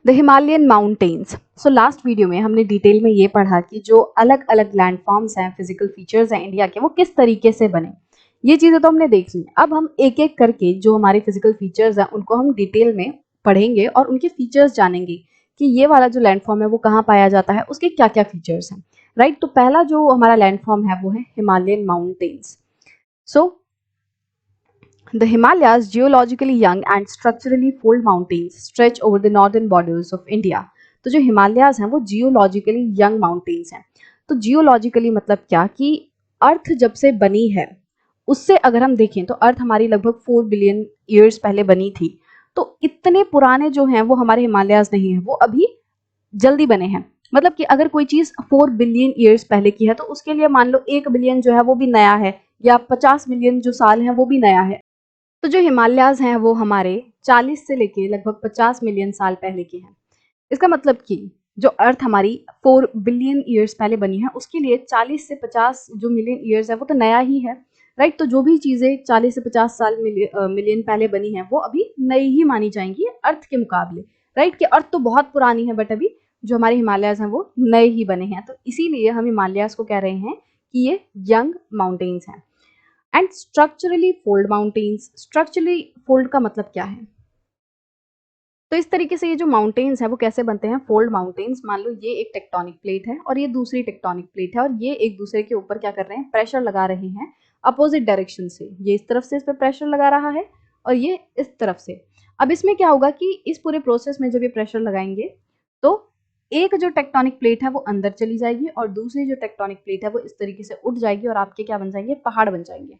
The Himalayan mountains. So last video में हमने detail में ये पढ़ा कि जो अलग अलग लैंडफॉर्म्स हैं, फिजिकल फीचर्स हैं इंडिया के, वो किस तरीके से बने। ये चीज़ें तो हमने देख ली। अब हम एक एक करके जो हमारे फिजिकल फीचर्स हैं उनको हम डिटेल में पढ़ेंगे और उनके फीचर्स जानेंगे कि ये वाला जो लैंडफॉर्म है वो कहाँ पाया जाता है, उसके क्या क्या फीचर्स हैं। राइट, तो पहला जो हमारा लैंडफॉर्म है वो है Himalayan mountains. So the Himalayas, geologically young and structurally fold mountains, stretch over the northern borders of India. तो जो हिमालयाज हैं वो जियोलॉजिकली यंग माउंटेन्स हैं। तो जियोलॉजिकली मतलब क्या कि अर्थ जब से बनी है उससे अगर हम देखें तो अर्थ हमारी लगभग 4 बिलियन ईयर्स पहले बनी थी। तो इतने पुराने जो हैं वो हमारे हिमालयाज नहीं है, वो अभी जल्दी बने हैं। मतलब कि अगर कोई चीज 4 बिलियन ईयर्स पहले की है तो उसके लिए मान लो 1 बिलियन जो है वो भी नया है, या 50 मिलियन जो साल है वो भी नया है। तो जो हिमालयाज हैं वो हमारे 40 से लेके लगभग 50 मिलियन साल पहले के हैं। इसका मतलब कि जो अर्थ हमारी 4 बिलियन ईयर्स पहले बनी है उसके लिए 40 से 50 जो मिलियन ईयर्स है वो तो नया ही है। राइट, तो जो भी चीजें 40 से 50 साल मिलियन पहले बनी है वो अभी नई ही मानी जाएंगी अर्थ के मुकाबले। राइट, कि अर्थ तो बहुत पुरानी है बट अभी जो हमारे हिमालयाज हैं वो नए ही बने हैं। तो इसीलिए हम हिमालयाज को कह रहे हैं कि ये यंग माउंटेन्स हैं। And structurally fold mountains. Structurally fold का मतलब क्या है? तो इस तरीके से ये जो माउंटेन्स है वो कैसे बनते हैं? Fold mountains. मान लो ये एक टेक्टोनिक प्लेट है और ये दूसरी टेक्टोनिक प्लेट है और ये एक दूसरे के ऊपर क्या कर रहे हैं? प्रेशर लगा रहे हैं अपोजिट डायरेक्शन से। ये इस तरफ से इस पर प्रेशर लगा रहा है और ये इस तरफ से। अब इसमें क्या होगा कि इस पूरे प्रोसेस में जब ये प्रेशर लगाएंगे तो एक जो टेक्टोनिक प्लेट है वो अंदर चली जाएगी और दूसरी जो टेक्टोनिक प्लेट है वो इस तरीके से उठ जाएगी और आपके क्या बन जाएंगे? पहाड़ बन जाएंगे।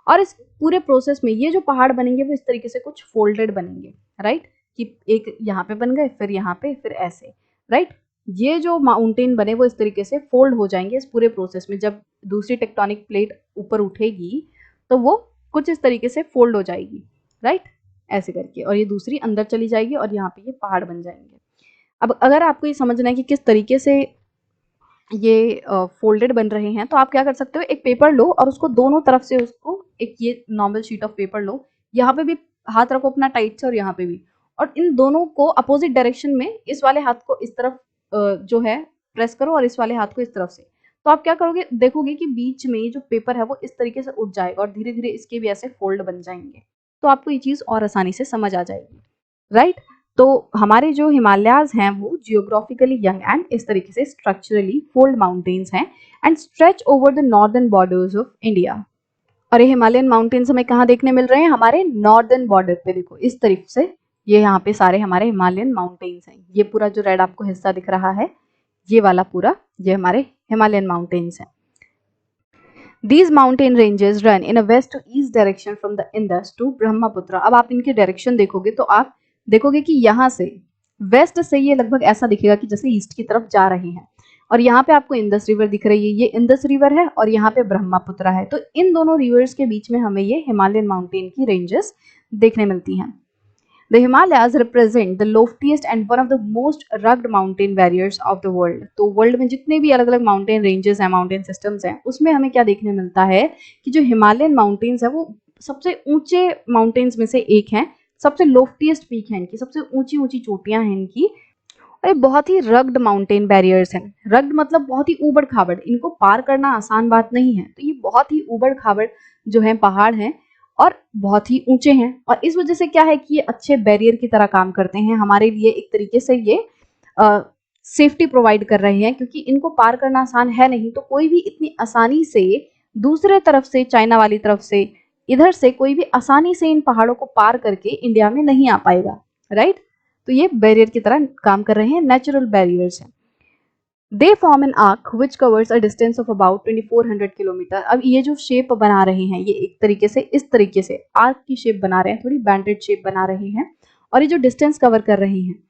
और इस पूरे प्रोसेस में ये जो पहाड़ बनेंगे वो इस तरीके से कुछ फोल्डेड बनेंगे। राइट, कि एक यहाँ पे बन गए, फिर यहाँ पे, फिर ऐसे। राइट, ये जो माउंटेन बने वो इस तरीके से फोल्ड हो जाएंगे इस पूरे प्रोसेस में। जब दूसरी टेक्टोनिक प्लेट ऊपर उठेगी तो वो कुछ इस तरीके से फोल्ड हो जाएगी। राइट, ऐसे करके, और ये दूसरी अंदर चली जाएगी और यहाँ पे ये पहाड़ बन जाएंगे। अब अगर आपको ये समझना है कि किस तरीके से ये फोल्डेड बन रहे हैं तो आप क्या कर सकते हो, एक पेपर लो और उसको दोनों तरफ से उसको एक ये नॉर्मल शीट ऑफ पेपर लो, यहाँ पे भी हाथ रखो अपना टाइट से और यहाँ पे भी, और इन दोनों को अपोजिट डायरेक्शन में इस वाले हाथ को इस तरफ जो है प्रेस करो और इस वाले हाथ को इस तरफ से। तो आप क्या करोगे, देखोगे कि बीच में जो पेपर है वो इस तरीके से उठ जाएगा और धीरे धीरे इसके भी ऐसे फोल्ड बन जाएंगे। तो आपको ये चीज और आसानी से समझ आ जाएगी। राइट, तो हमारे जो हिमालयाज हैं वो जियोग्राफिकली यंग एंड इस तरीके से स्ट्रक्चरली फोल्ड माउंटेन्स हैं and stretch over the northern borders of India. और ये हिमालयन माउंटेन्स हमें कहाँ देखने मिल रहे हैं? हमारे नॉर्दर्न बॉर्डर पे। देखो इस तरफ से ये यहाँ पे सारे हमारे हिमालयन माउंटेन्स हैं। ये पूरा जो रेड आपको हिस्सा दिख रहा है ये वाला पूरा, ये हमारे हिमालयन माउंटेन्स हैं। These mountain ranges run in a west to east direction from the Indus to Brahmaputra. अब आप इनके डायरेक्शन देखोगे तो आप देखोगे कि यहाँ से वेस्ट से ये लगभग ऐसा दिखेगा कि जैसे ईस्ट की तरफ जा रहे हैं, और यहाँ पे आपको इंदस रिवर दिख रही है, ये इंदस रिवर है और यहाँ पे ब्रह्मपुत्र है। तो इन दोनों रिवर्स के बीच में हमें ये हिमालयन माउंटेन की रेंजेस देखने मिलती हैं। The Himalayas represent the loftiest and one of the most rugged mountain barriers of the world। तो वर्ल्ड में जितने भी अलग अलग माउंटेन रेंजेस हैं, माउंटेन सिस्टम्स हैं, उसमें हमें क्या देखने मिलता है कि जो हिमालयन माउंटेन्स है वो सबसे ऊंचे माउंटेन्स में से एक हैं, सबसे लोफ्टीएस्ट पीक है इनकी, सबसे ऊंची ऊंची चोटियां हैं इनकी, और ये बहुत ही रग्ड माउंटेन बैरियर्स हैं। रग्ड मतलब बहुत ही ऊबड़ खाबड़, इनको पार करना आसान बात नहीं है। तो ये बहुत ही ऊबड़ खाबड़ जो है पहाड़ हैं और बहुत ही ऊंचे हैं, और इस वजह से क्या है कि ये अच्छे बैरियर की तरह काम करते हैं हमारे लिए। एक तरीके से ये सेफ्टी प्रोवाइड कर रहे हैं, क्योंकि इनको पार करना आसान है नहीं। तो कोई भी इतनी आसानी से दूसरे तरफ से, चाइना वाली तरफ से, इधर से कोई भी आसानी से इन पहाड़ों को पार करके इंडिया में नहीं आ पाएगा। राइट, तो ये बैरियर की तरह काम कर रहे हैं, नेचुरल बैरियर्स हैं। They form an arc which covers a distance of about 2400 kilometre. अब ये जो शेप बना रहे हैं ये एक तरीके से इस तरीके से आर्क की शेप बना रहे हैं, थोड़ी बैंडेड शेप बना रहे हैं, और ये जो डिस्टेंस कवर कर रहे हैं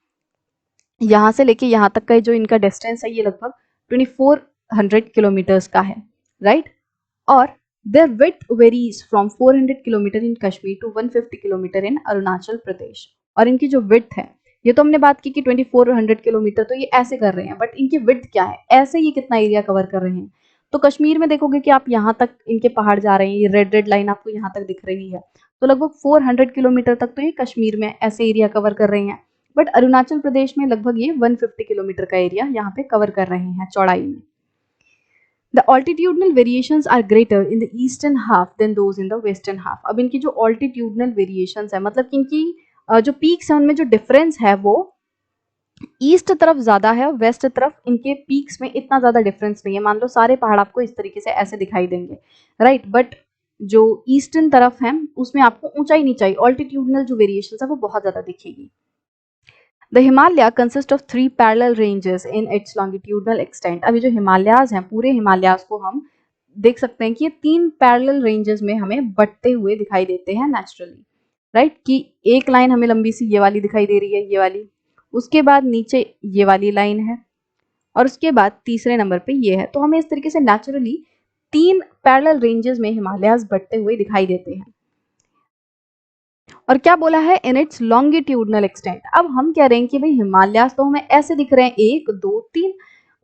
यहाँ से लेके यहाँ तक का जो इनका डिस्टेंस है ये लगभग 2400 किलोमीटर्स का है। राइट, और their width varies from 400 kilometre in Kashmir to 150 kilometre in Arunachal Pradesh. और इनकी जो width है, ये तो हमने बात की कि 2400 किलोमीटर तो ये ऐसे कर रहे हैं, बट इनकी width क्या है, ऐसे ये कितना एरिया कवर कर रहे हैं। तो कश्मीर में देखोगे कि आप यहाँ तक इनके पहाड़ जा रहे हैं, ये रेड रेड लाइन आपको यहाँ तक दिख रही है, तो लगभग 400 किलोमीटर तक तो ये कश्मीर में ऐसे एरिया कवर कर रहे हैं। बट अरुणाचल प्रदेश में लगभग ये 150 किलोमीटर का एरिया यहाँ पे कवर कर रहे हैं चौड़ाई में। The altitudinal variations are greater in the eastern half than those in the western half. अब इनकी जो altitudinal variations है, मतलब कि इनकी जो पीक्स है उनमें जो डिफरेंस है वो ईस्ट तरफ ज्यादा है और वेस्ट तरफ इनके पीक्स में इतना ज्यादा डिफरेंस नहीं है। मान लो सारे पहाड़ आपको इस तरीके से ऐसे दिखाई देंगे, राइट, बट जो ईस्टर्न तरफ है उसमें आपको ऊंचाई नीचाई ऑल्टीट्यूडनल जो वेरिएशन है वो बहुत ज्यादा दिखेगी। The Himalaya consists of 3 parallel ranges in its longitudinal extent. अभी जो हिमालयाज हैं, पूरे हिमालयाज को हम देख सकते हैं कि ये 3 पैरेलल रेंजेस में हमें बटते हुए दिखाई देते हैं नेचुरली, राइट, कि एक लाइन हमें लंबी सी ये वाली दिखाई दे रही है, ये वाली, उसके बाद नीचे ये वाली लाइन है और उसके बाद तीसरे नंबर पे ये है। तो हमें इस तरीके से नेचुरली 3 पैरेलल रेंजेस में हिमालयाज बटते हुए दिखाई देते हैं। और क्या बोला है, इन इट्स लॉन्गिट्यूडनल एक्सटेंट। अब हम कह रहे हैं कि भाई हिमालयास तो हमें ऐसे दिख रहे हैं 1 2 3,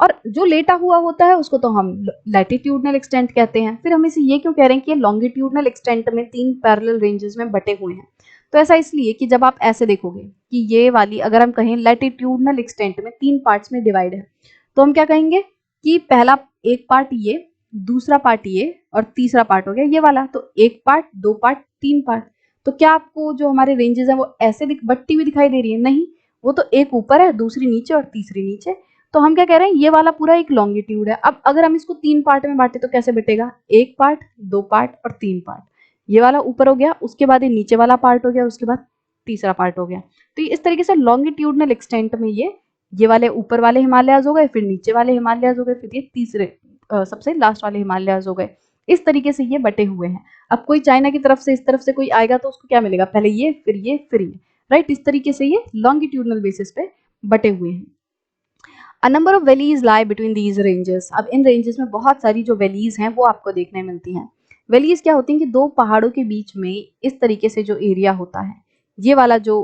और जो लेटा हुआ होता है उसको तो हम लैटिट्यूडनल एक्सटेंट कहते हैं। फिर हम इसे ये क्यों कह रहे हैं कि लॉन्गिट्यूडनल एक्सटेंट में 3 पैरेलल रेंजेस में बटे हुए हैं? तो ऐसा इसलिए कि जब आप ऐसे देखोगे कि ये वाली, अगर हम कहें लैटिट्यूडनल एक्सटेंट में 3 पार्ट्स में डिवाइड है, तो हम क्या कहेंगे कि पहला एक पार्ट ये, दूसरा पार्ट ये और तीसरा पार्ट हो गया ये वाला। तो 1 पार्ट 2 पार्ट 3 पार्ट। तो क्या आपको जो हमारे रेंजेस है वो ऐसे बट्टी हुई दिखाई दे रही है? नहीं, वो तो एक ऊपर है, दूसरी नीचे और तीसरी नीचे। तो हम क्या कह रहे हैं, ये वाला पूरा एक लॉन्गिट्यूड है। अब अगर हम इसको 3 पार्ट में बांटे तो कैसे बटेगा? 1 पार्ट 2 पार्ट और 3 पार्ट। ये वाला ऊपर हो गया, उसके बाद ये नीचे वाला पार्ट हो गया, उसके बाद तीसरा पार्ट हो गया। तो इस तरीके से लॉन्गिट्यूडनल एक्सटेंट में ये वाले ऊपर वाले हिमालयाज हो गए, फिर नीचे वाले हिमालयाज हो गए, फिर ये तीसरे सबसे लास्ट वाले हिमालयाज हो गए। इस तरीके से ये बटे हुए हैं। अब कोई चाइना की तरफ से इस तरफ से कोई आएगा तो उसको क्या मिलेगा? पहले ये फिर ये फिर ये, राइट। इस तरीके से ये लॉन्गिट्यूडनल बेसिस पे बटे हुए हैं। A number of valleys lie between these ranges. अब इन रेंजेस में बहुत सारी जो वैलीज हैं वो आपको देखने मिलती हैं। वैलीज क्या होती हैं कि दो पहाड़ों के बीच में इस तरीके से जो एरिया होता है, ये वाला जो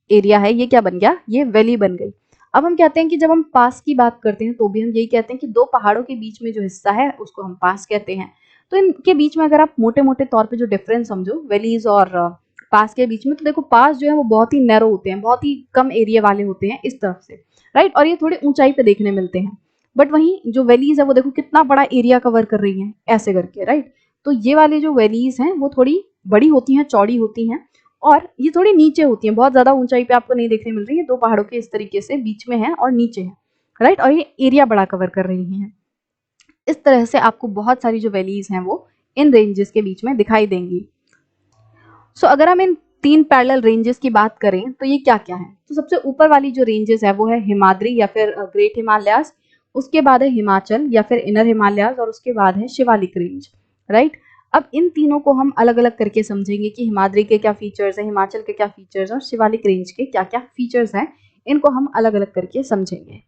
एरिया है, ये क्या बन गया? ये वैली बन गई। अब हम कहते हैं कि जब हम पास की बात करते हैं तो भी हम यही कहते हैं कि दो पहाड़ों के बीच में जो हिस्सा है उसको हम पास कहते हैं। तो इनके बीच में अगर आप मोटे मोटे तौर पे जो डिफरेंस समझो वैलीज और पास के बीच में, तो देखो पास जो है वो बहुत ही नैरो होते हैं, बहुत ही कम एरिया वाले होते हैं इस तरफ से, राइट, और ये थोड़े ऊंचाई पे देखने मिलते हैं। बट वहीं जो वैलीज है वो देखो कितना बड़ा एरिया कवर कर रही हैं ऐसे करके, राइट। तो ये वाली जो वैलीज हैं वो थोड़ी बड़ी होती हैं, चौड़ी होती हैं, और ये थोड़ी नीचे होती हैं, बहुत ज्यादा ऊंचाई पे आपको नहीं देखने मिल रही है। दो पहाड़ों के इस तरीके से बीच में है और नीचे है, राइट, और ये एरिया बड़ा कवर कर रही हैं। इस तरह से आपको बहुत सारी जो वैलीज हैं वो इन रेंजेस के बीच में दिखाई देंगी। सो अगर हम इन 3 पैरेलल रेंजेस की बात करें तो ये क्या क्या है? तो सबसे ऊपर वाली जो रेंजेस है वो है हिमाद्री या फिर ग्रेट हिमालयास, उसके बाद है हिमाचल या फिर इनर हिमालयास, और उसके बाद है शिवालिक रेंज, राइट। अब इन तीनों को हम अलग अलग करके समझेंगे कि हिमाद्री के क्या फीचर्स हैं, हिमाचल के क्या फीचर्स हैं और शिवालिक रेंज के क्या क्या फीचर्स हैं। इनको हम अलग अलग करके समझेंगे।